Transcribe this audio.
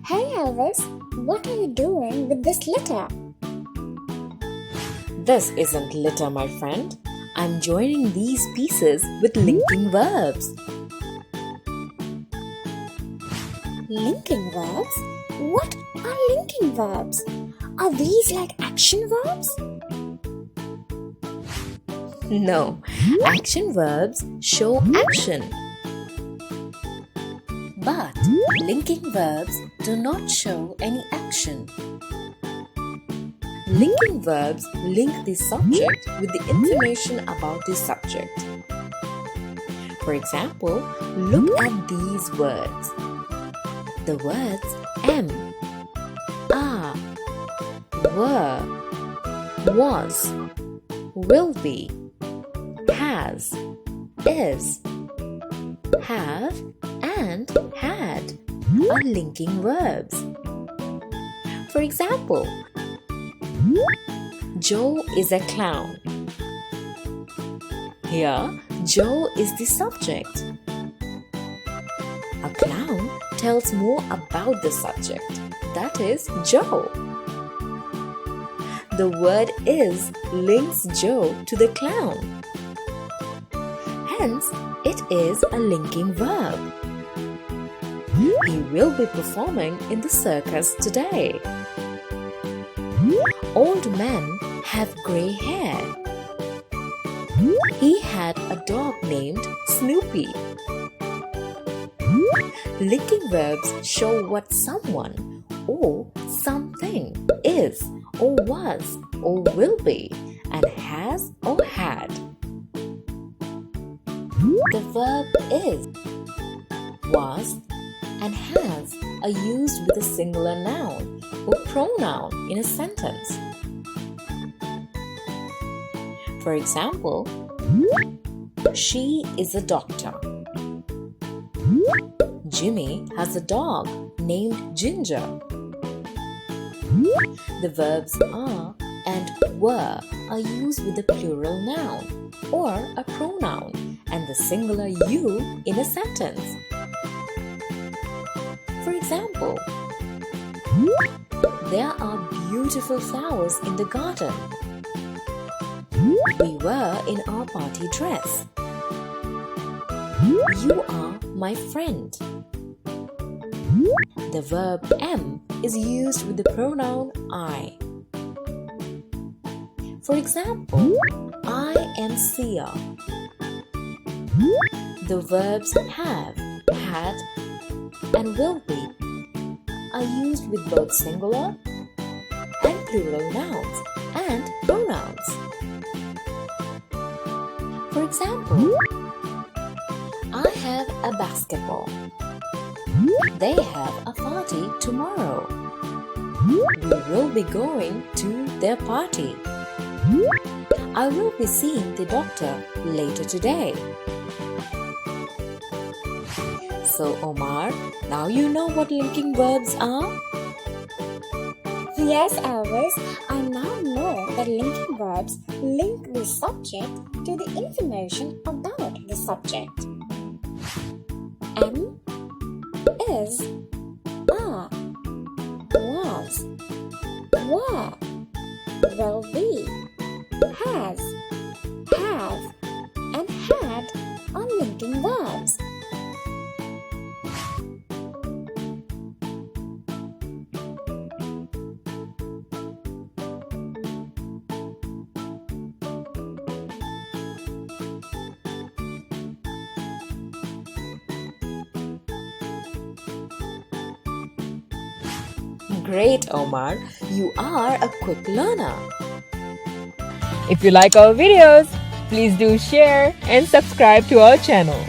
Hey Elvis, what are you doing with this litter? This isn't litter, my friend. I'm joining these pieces with linking verbs. Linking verbs? What are linking verbs? Are these like action verbs? No, action verbs show action. But linking verbs do not show any action. Linking verbs link the subject with the information about the subject. For example, look at these words. The words am, are, were, was, will be, has, is, have, and had are linking verbs. For example, Joe is a clown. Here, Joe is the subject. A clown tells more about the subject, that is, Joe. The word is links Joe to the clown. Hence, it is a linking verb. He will be performing in the circus today. Old men have grey hair. He had a dog named Snoopy. Linking verbs show what someone or something is or was or will be and has or had. The verb is, was, and has are used with a singular noun or pronoun in a sentence. For example, she is a doctor. Jimmy has a dog named Ginger. The verbs are and were are used with a plural noun or a pronoun and the singular you in a sentence. For example, there are beautiful flowers in the garden. We were in our party dress. You are my friend. The verb am is used with the pronoun I. For example, I am Sia. The verbs have, had, and will be are used with both singular and plural nouns and pronouns. For example, I have a basketball. They have a party tomorrow. We will be going to their party. I will be seeing the doctor later today. So Omar, now you know what linking verbs are? Yes, Elvis, I now know that linking verbs link the subject to the information about the subject. Am, is, are, was, were, will be, has, have, and had are linking verbs. Great, Omar. You are a quick learner. If you like our videos, please do share and subscribe to our channel.